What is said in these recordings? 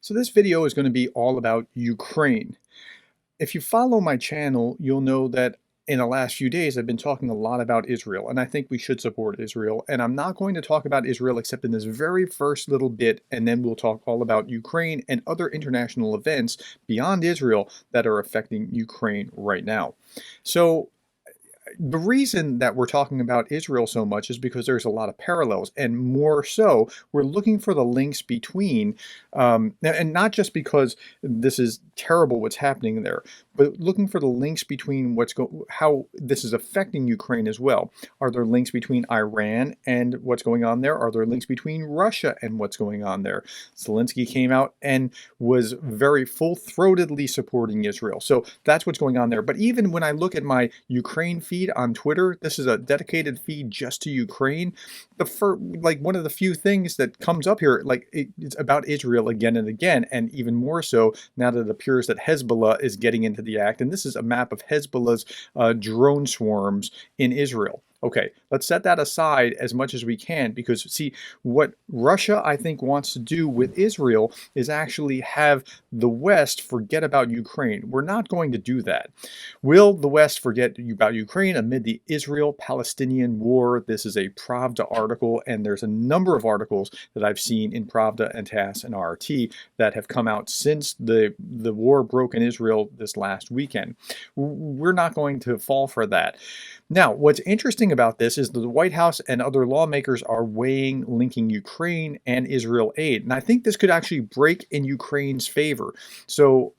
So this video is going to be all about Ukraine. If you follow my channel, you'll know that in the last few days I've been talking a lot about Israel, and I think we should support Israel. And I'm not going to talk about Israel except in this very first little bit, and then we'll talk all about Ukraine and other international events beyond Israel that are affecting Ukraine right now. So the reason that we're talking about Israel so much is because there's a lot of parallels, and more so, we're looking for the links between, and not just because this is terrible what's happening there, but looking for the links between how this is affecting Ukraine as well. Are there links between Iran and what's going on there? Are there links between Russia and what's going on there? Zelensky came out and was very full-throatedly supporting Israel. So that's what's going on there. But even when I look at my Ukraine feed on Twitter, this is a dedicated feed just to Ukraine. One of the few things that comes up here, it's about Israel again and again, and even more so now that it appears that Hezbollah is getting into the act. And this is a map of Hezbollah's drone swarms in Israel. Okay, let's set that aside as much as we can, because see, what Russia, I think, wants to do with Israel is actually have the West forget about Ukraine. We're not going to do that. Will the West forget about Ukraine amid the Israel-Palestinian war? This is a Pravda article, and there's a number of articles that I've seen in Pravda and TASS and RT that have come out since the war broke in Israel this last weekend. We're not going to fall for that. Now, what's interesting about this is that the White House and other lawmakers are weighing linking Ukraine and Israel aid. And I think this could actually break in Ukraine's favor. So,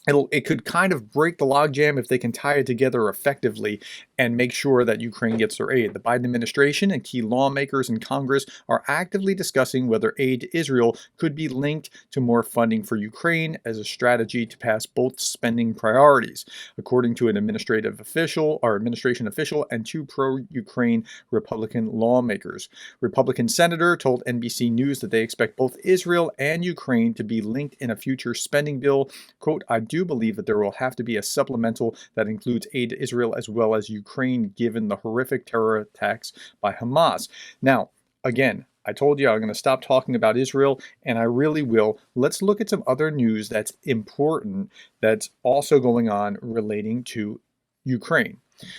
it could kind of break the logjam if they can tie it together effectively and make sure that Ukraine gets their aid. The Biden administration and key lawmakers in Congress are actively discussing whether aid to Israel could be linked to more funding for Ukraine as a strategy to pass both spending priorities, according to an administration official and two pro-Ukraine Republican lawmakers. Republican senator told NBC News that they expect both Israel and Ukraine to be linked in a future spending bill. Quote, "I do believe that there will have to be a supplemental that includes aid to Israel as well as Ukraine, given the horrific terror attacks by Hamas." Now, again, I told you I'm going to stop talking about Israel, and I really will. Let's look at some other news that's important that's also going on relating to Ukraine.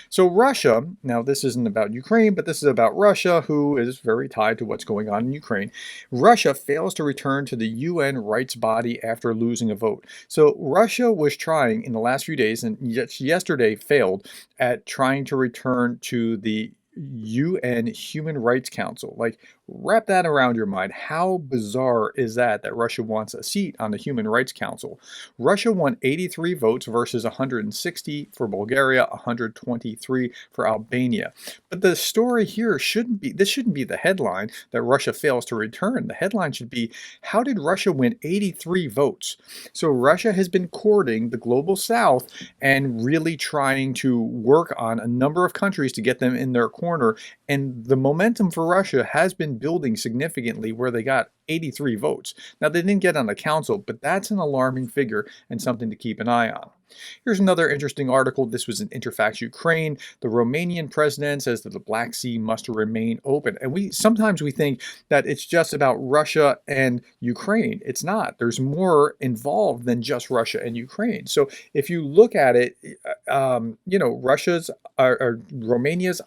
So Russia, now this isn't about Ukraine, but this is about Russia, who is very tied to what's going on in Ukraine. Russia fails to return to the UN rights body after losing a vote. So Russia was trying in the last few days, and yesterday failed, at trying to return to the UN Human Rights Council. Like, wrap that around your mind. How bizarre is that Russia wants a seat on the Human Rights Council? Russia won 83 votes versus 160 for Bulgaria, 123 for Albania. But the story here shouldn't be the headline that Russia fails to return. The headline should be, how did Russia win 83 votes? So Russia has been courting the global south and really trying to work on a number of countries to get them in their corner. And the momentum for Russia has been building significantly, where they got 83 votes. Now, they didn't get on the council, but that's an alarming figure and something to keep an eye on. Here's another interesting article. This was in Interfax Ukraine. The Romanian president says that the Black Sea must remain open. And sometimes we think that it's just about Russia and Ukraine. It's not. There's more involved than just Russia and Ukraine. So if you look at it, Romania's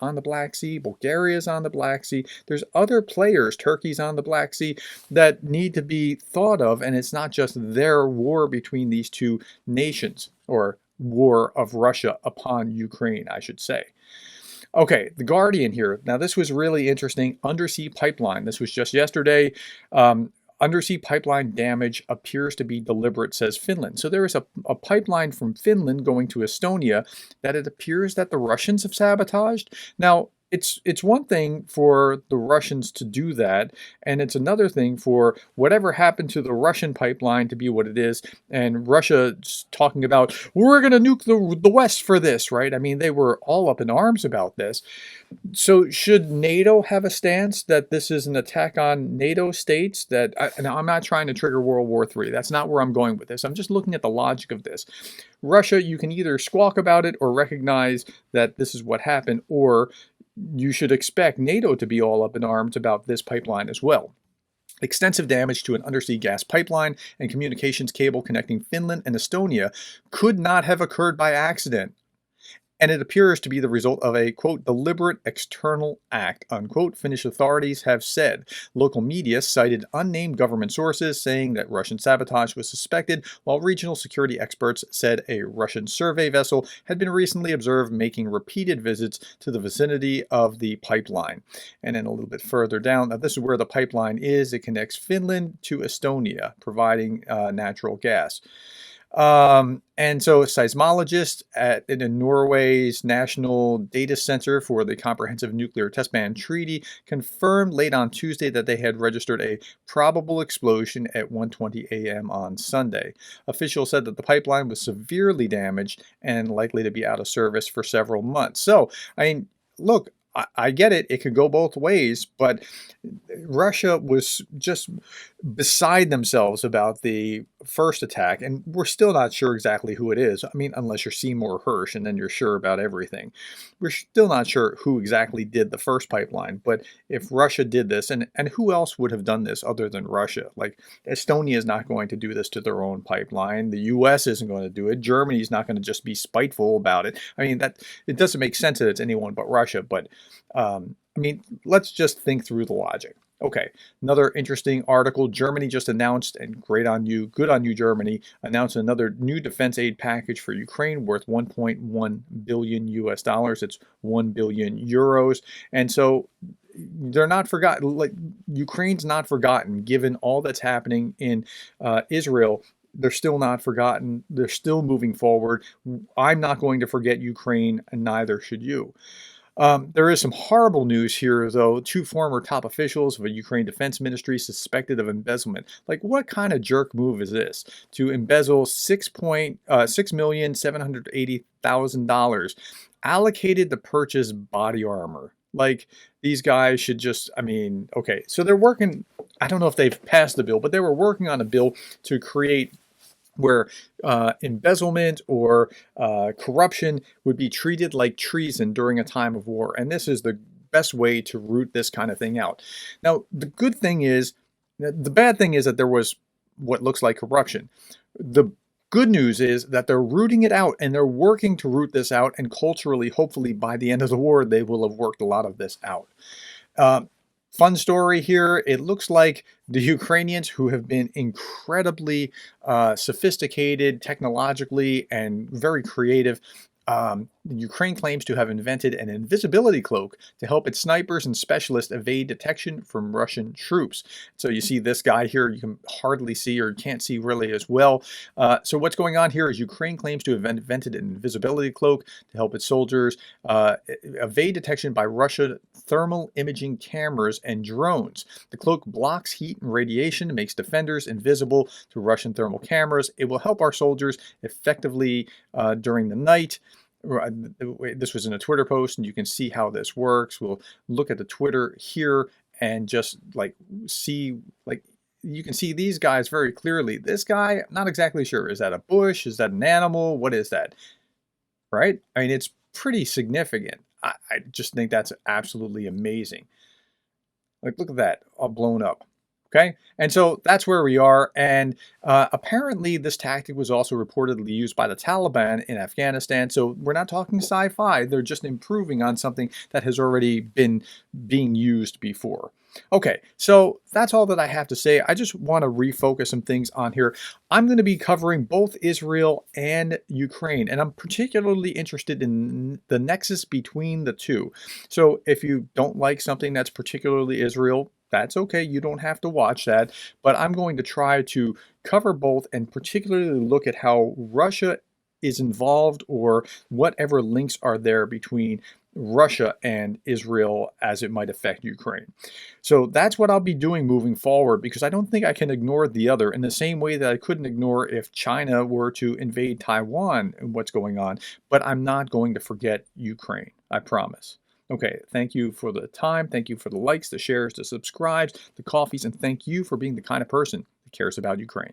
on the Black Sea, Bulgaria's on the Black Sea. There's other players, Turkey's on the Black Sea, that need to be thought of, and it's not just their war between these two nations, or war of Russia upon Ukraine, I should say. Okay, The Guardian here. Now, this was really interesting. Undersea pipeline. This was just yesterday. Undersea pipeline damage appears to be deliberate, says Finland. So there is a pipeline from Finland going to Estonia that it appears that the Russians have sabotaged. Now, it's one thing for the Russians to do that, and it's another thing for whatever happened to the Russian pipeline to be what it is, and Russia's talking about, we're going to nuke the West for this, right? I mean, they were all up in arms about this. So should NATO have a stance that this is an attack on NATO states? Now, I'm not trying to trigger World War III. That's not where I'm going with this. I'm just looking at the logic of this. Russia, you can either squawk about it or recognize that this is what happened, or you should expect NATO to be all up in arms about this pipeline as well. Extensive damage to an undersea gas pipeline and communications cable connecting Finland and Estonia could not have occurred by accident, and it appears to be the result of a, quote, deliberate external act, unquote, Finnish authorities have said. Local media cited unnamed government sources saying that Russian sabotage was suspected, while regional security experts said a Russian survey vessel had been recently observed making repeated visits to the vicinity of the pipeline. And then a little bit further down, now this is where the pipeline is. It connects Finland to Estonia, providing natural gas. And so seismologists in Norway's National Data Center for the Comprehensive Nuclear Test Ban Treaty confirmed late on Tuesday that they had registered a probable explosion at 1:20 a.m. on Sunday. Officials said that the pipeline was severely damaged and likely to be out of service for several months. So, I mean, look, I get it. It could go both ways, but Russia was just beside themselves about the first attack, and we're still not sure exactly who it is. I mean, unless you're Seymour Hersh, and then you're sure about everything. We're still not sure who exactly did the first pipeline, but if Russia did this, and who else would have done this other than Russia? Like, Estonia is not going to do this to their own pipeline. The U.S. isn't going to do it. Germany is not going to just be spiteful about it. I mean, that it doesn't make sense that it's anyone but Russia, but I mean, let's just think through the logic. Okay, another interesting article. Germany just announced, and great on you, good on you, Germany, announced another new defense aid package for Ukraine worth 1.1 billion US dollars. It's 1 billion euros. And so they're not forgotten. Like, Ukraine's not forgotten, given all that's happening in Israel. They're still not forgotten. They're still moving forward. I'm not going to forget Ukraine, and neither should you. There is some horrible news here, though. Two former top officials of a Ukraine Defense Ministry suspected of embezzlement. Like, what kind of jerk move is this? To embezzle $6,780,000 allocated to purchase body armor. Like, these guys should just, I mean, okay. So they're working, I don't know if they've passed the bill, but they were working on a bill to create where embezzlement or corruption would be treated like treason during a time of war. And this is the best way to root this kind of thing out. Now, the good thing is, the bad thing is that there was what looks like corruption. The good news is that they're rooting it out, and they're working to root this out. And culturally, hopefully by the end of the war, they will have worked a lot of this out. Fun story here. It looks like the Ukrainians, who have been incredibly sophisticated technologically and very creative, Ukraine claims to have invented an invisibility cloak to help its snipers and specialists evade detection from Russian troops. So you see this guy here, you can hardly see, or can't see really as well. So what's going on here is Ukraine claims to have invented an invisibility cloak to help its soldiers evade detection by Russian thermal imaging cameras and drones. The cloak blocks heat and radiation, makes defenders invisible to Russian thermal cameras. It will help our soldiers effectively during the night. This was in a Twitter post, and you can see how this works. We'll look at the Twitter here and just like see, like, you can see these guys very clearly. This guy, I'm not exactly sure. Is that a bush? Is that an animal? What is that? Right? I mean, it's pretty significant. I just think that's absolutely amazing. Like, look at that, all blown up. Okay, and so that's where we are. And apparently this tactic was also reportedly used by the Taliban in Afghanistan. So we're not talking sci-fi. They're just improving on something that has already been being used before. Okay, so that's all that I have to say. I just want to refocus some things on here. I'm going to be covering both Israel and Ukraine, and I'm particularly interested in the nexus between the two. So if you don't like something that's particularly Israel, that's okay. You don't have to watch that. But I'm going to try to cover both, and particularly look at how Russia is involved, or whatever links are there between Russia and Israel as it might affect Ukraine. So that's what I'll be doing moving forward, because I don't think I can ignore the other in the same way that I couldn't ignore if China were to invade Taiwan and what's going on. But I'm not going to forget Ukraine. I promise. Okay, thank you for the time. Thank you for the likes, the shares, the subscribes, the coffees, and thank you for being the kind of person that cares about Ukraine.